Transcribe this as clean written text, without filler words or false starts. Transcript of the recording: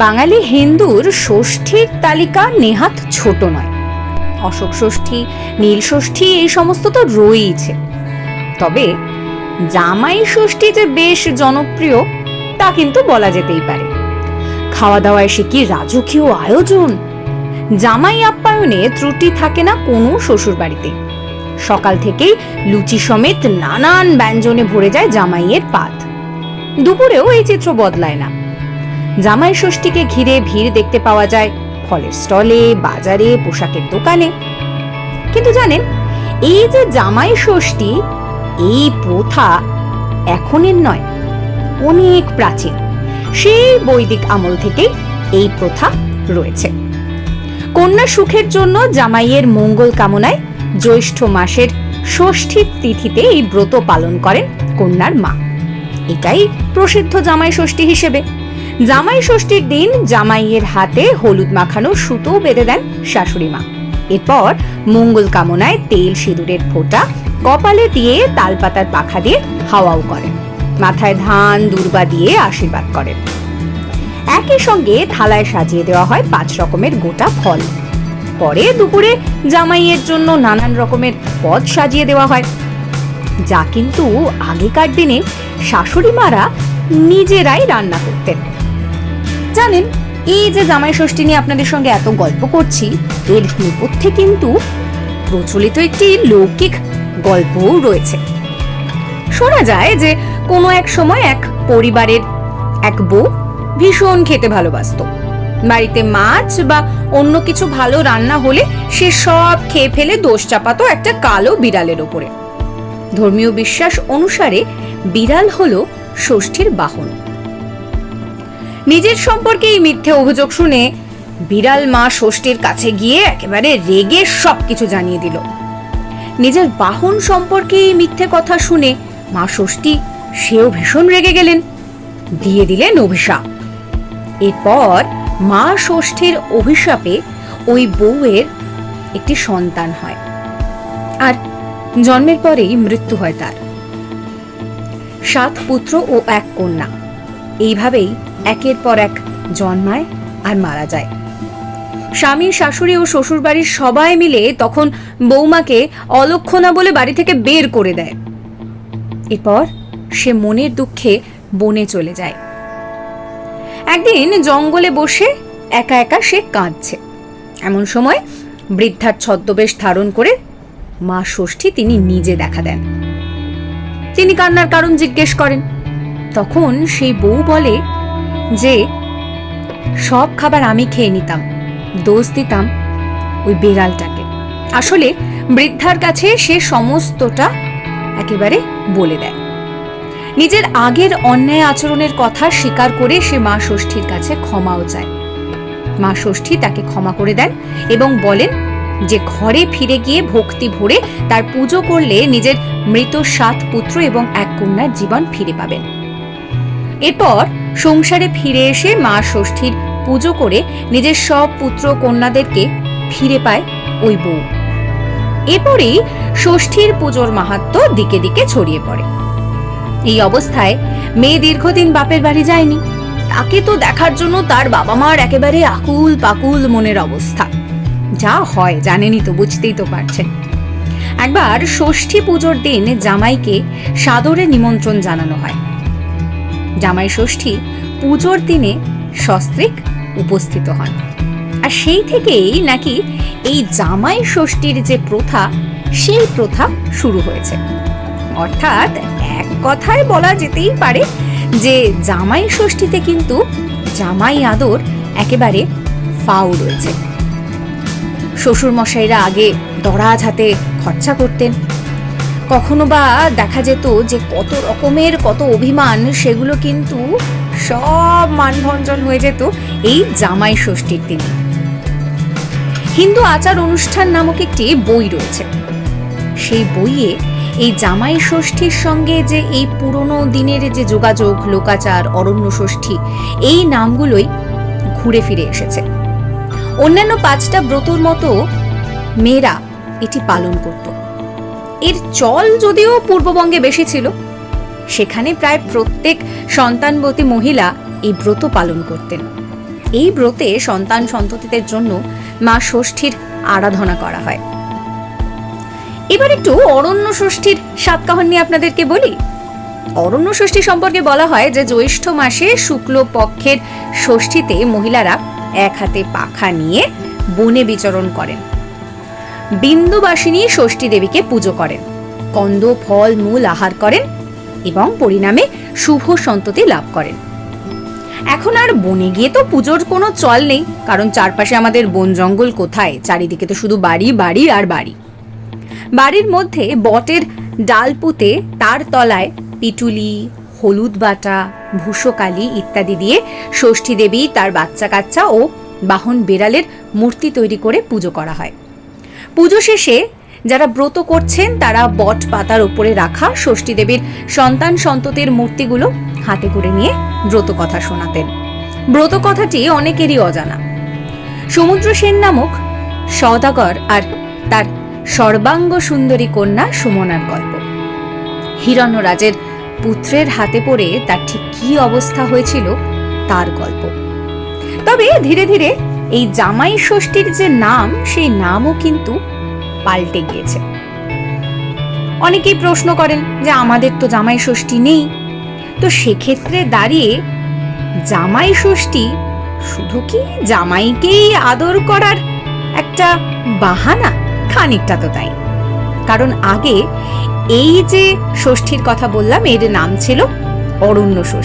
বাঙালি হিন্দুর ষষ্ঠীর তালিকা নেহাত ছোট নয়। অশোক ষষ্ঠী, নীল ষষ্ঠী এই সমস্ত তো রয়েইছে, তবে জামাই ষষ্ঠী যে বেশ জনপ্রিয় তা কিন্তু বলা যেতেই পারে। খাওয়া দাওয়ায় সে কি রাজকীয় আয়োজন! জামাই আপ্যায়নে ত্রুটি থাকে না কোনো শ্বশুর বাড়িতে। সকাল থেকেই লুচি সমেত নানান ব্যঞ্জনে ভরে যায় জামাইয়ের পাত। দুপুরেও এই চিত্র বদলায় না। জামাই ষষ্ঠীকে ঘিরে ভিড় দেখতে পাওয়া যায় ফলের স্টলে, বাজারে, পোশাকের দোকানে। কিন্তু জানেন, এই যে জামাই ষষ্ঠী, এই প্রথা এখনের নয়, অনেক প্রাচীন। সেই বৈদিক আমল থেকেই এই প্রথা রয়েছে। কন্যা সুখের জন্য জামাইয়ের মঙ্গল কামনায় জ্যৈষ্ঠ মাসের ষষ্ঠীর তিথিতে এই ব্রত পালন করেন কন্যার মা। এটাই প্রসিদ্ধ জামাই ষষ্ঠী হিসেবে। জামাই ষষ্ঠীর দিন জামাইয়ের হাতে হলুদ মাখানো সুতো বেঁধে দেন শাশুড়ি মা। এরপর মঙ্গল কামনায় তেল সিঁদুরের ফোঁটা কপালে দিয়ে তালপাতার পাখা দিয়ে হাওয়াও করেন। মাথায় ধান দুর্বা দিয়ে আশীর্বাদ করেন। একই সঙ্গে থালায় সাজিয়ে দেওয়া হয় 5 রকমের গোটা ফল। পরে দুপুরে জামাইয়ের জন্য নানান রকমের পদ সাজিয়ে দেওয়া হয়, যা কিন্তু আগেকার দিনে শাশুড়ি মারা নিজেরাই রান্না করতেন। জানেন, এই যে জামাই ষষ্ঠী নিয়ে আপনাদের সঙ্গে এত গল্প করছি, এর নেপথ্যে কিন্তু প্রচলিত একটি লৌকিক গল্পও রয়েছে। শোনা যায় যে কোনো এক সময় এক পরিবারের এক বউ ভীষণ খেতে ভালোবাসত। বাড়িতে মাছ বা অন্য কিছু ভালো রান্না হলে সে সব খেয়ে ফেলে দোষ চাপাতো একটা কালো বিড়ালের ওপরে। ধর্মীয় বিশ্বাস অনুসারে বিড়াল হলো ষষ্ঠীর বাহন। নিজের সম্পর্কে এই মিথ্যে অভিযোগ শুনে বিড়াল মা ষষ্ঠীর কাছে গিয়ে একেবারে রেগে সবকিছু জানিয়ে দিল। নিজের বাহন সম্পর্কে এই মিথ্যে কথা শুনে মা ষষ্ঠী সেও ভীষণ রেগে গেলেন, দিয়ে দিলেন অভিশাপ। এরপর মা ষষ্ঠীর অভিশাপে ওই বউয়ের একটি সন্তান হয়, আর জন্মের পরেই মৃত্যু হয় তার। 7 পুত্র ও 1 কন্যা এইভাবেই একের পর এক জন্মায় আর মারা যায়। স্বামী, শাশুড়ি ও শ্বশুর বাড়ির সবাই মিলে তখন বৌমাকে অলক্ষণা বলে বাড়ি থেকে বের করে দেয়। এরপর সে মনের দুঃখে বনে চলে যায়। একদিন জঙ্গলে বসে একা একা সে কাঁদছে। এমন সময় বৃদ্ধার ছদ্মবেশ ধারণ করে মা ষষ্ঠী তিনি নিজে দেখা দেন। তিনি কান্নার কারণ জিজ্ঞেস করেন। তখন সেই বউ বলে যে সব খাবার আমি খেয়ে নিতাম, দোষ দিতাম ওই বিড়ালটাকে। আসলে বৃদ্ধার কাছে সে সমস্তটা একেবারে বলে দেয়। নিজের আগের অন্যায় আচরণের কথা স্বীকার করে সে মা ষষ্ঠীর কাছে ক্ষমাও চায়। মা ষষ্ঠী তাকে ক্ষমা করে দেন এবং বলেন যে ঘরে ফিরে গিয়ে ভক্তি ভরে তার পুজো করলে নিজের মৃত 7 পুত্র এবং 1 কন্যার জীবন ফিরে পাবেন। এরপর সংসারে ফিরে এসে মা ষষ্ঠীর পুজো করে নিজের সব পুত্র কন্যাদেরকে ফিরে পায় ওই বউ। এরপরেই ষষ্ঠীর পুজোর মাহাত্ম্য দিকে দিকে ছড়িয়ে পড়ে। এই অবস্থায় মেয়ে দীর্ঘদিন বাপের বাড়ি যায়নি। তাকে তো দেখার জন্য তার বাবা মার একেবারে আকুল পাকুল মনের অবস্থা। যা হয় জানেনই তো, বুঝতেই তো পারছেন। একবার ষষ্ঠী পুজোর দিন জামাইকে সাদরে নিমন্ত্রণ জানানো হয়। জামাই ষষ্ঠী পুজোর দিনে সস্ত্রীক উপস্থিত হন, আর সেই থেকেই নাকি এই জামাই ষষ্ঠীর যে প্রথা, সেই প্রথা শুরু হয়েছে। অর্থাৎ এক কথায় বলা যেতেই পারে যে জামাই ষষ্ঠীতে কিন্তু জামাই আদর একেবারে ফাও রয়েছে। শ্বশুর মশাইরা আগে দরাজ হাতে খরচা করতেন। কখনো বা দেখা যেত যে কত রকমের কত অভিমান, সেগুলো কিন্তু সব মানভঞ্জন হয়ে যেত এই জামাই ষষ্ঠীর দিনে। হিন্দু আচার অনুষ্ঠান নামক একটি বই রয়েছে। সেই বইয়ে এই জামাই ষষ্ঠীর সঙ্গে যে এই পুরনো দিনের যে যোগাযোগ, লোকাচার, অরণ্য ষষ্ঠী, এই নামগুলোই ঘুরে ফিরে এসেছে। অন্যান্য 5টা ব্রতর মতো মেয়েরা এটি পালন করত। এর চল যদিও পূর্ববঙ্গে বেশি ছিল, সেখানে প্রায় প্রত্যেক সন্তানবতী মহিলা এই ব্রত পালন করতেন। এই ব্রতে সন্তান সন্ততিদের জন্য মা ষষ্ঠীর আরাধনা করা হয়। এবার একটু অরণ্য ষষ্ঠীর সাত কাহিনী আপনাদেরকে বলি। অরণ্য ষষ্ঠী সম্পর্কে বলা হয় যে জ্যৈষ্ঠ মাসে শুক্ল পক্ষের ষষ্ঠীতে মহিলারা এক হাতে পাখা নিয়ে বনে বিচরণ করেন, বিন্দুবাসিনী ষষ্ঠী দেবীকে পুজো করেন, কন্দ ফল মূল আহার করেন এবং পরিণামে শুভ সন্ততি লাভ করেন। এখন আর বনে গিয়ে তো পুজোর কোনো চল নেই, কারণ চারপাশে আমাদের বন জঙ্গল কোথায়, চারিদিকে তো শুধু বাড়ি বাড়ি আর বাড়ি। বাড়ির মধ্যে বটের ডাল পুঁতে তার তলায় পিটুলি, হলুদ বাটা, ভূষকালি ইত্যাদি দিয়ে ষষ্ঠী দেবী, তার বাচ্চা কাচ্চা ও বাহন বেড়ালের মূর্তি তৈরি করে পুজো করা হয়। পুজো শেষে যারা ব্রত করছেন তারা বট পাতার উপরে রাখা ষষ্ঠী দেবীর সন্তান সন্ততির মূর্তিগুলো হাতে করে নিয়ে ব্রত কথা শোনাতেন। ব্রত কথাটি অনেকেরই অজানা। সমুদ্র সেন নামক সওদাগর আর তার সর্বাঙ্গ সুন্দরী কন্যা সুমনার গল্প। হিরণ্যরাজের পুত্রের হাতে পড়ে তার ঠিক কি অবস্থা হয়েছিল তার গল্প। তবে ধীরে ধীরে এই জামাই ষষ্ঠীর যে নাম, সেই নামও কিন্তু পাল্টে গিয়েছে। অনেকেই প্রশ্ন করেন যে আমাদের তো জামাই ষষ্ঠী নেই, তো সেক্ষেত্রে দাঁড়িয়ে জামাই ষষ্ঠী শুধু কি জামাইকেই আদর করার একটা বাহানা? খানিকটা তো তাই, কারণ আগে এই যে ষষ্ঠীর কথা বললাম এর নাম ছিল অরণ্য ষষ্ঠী।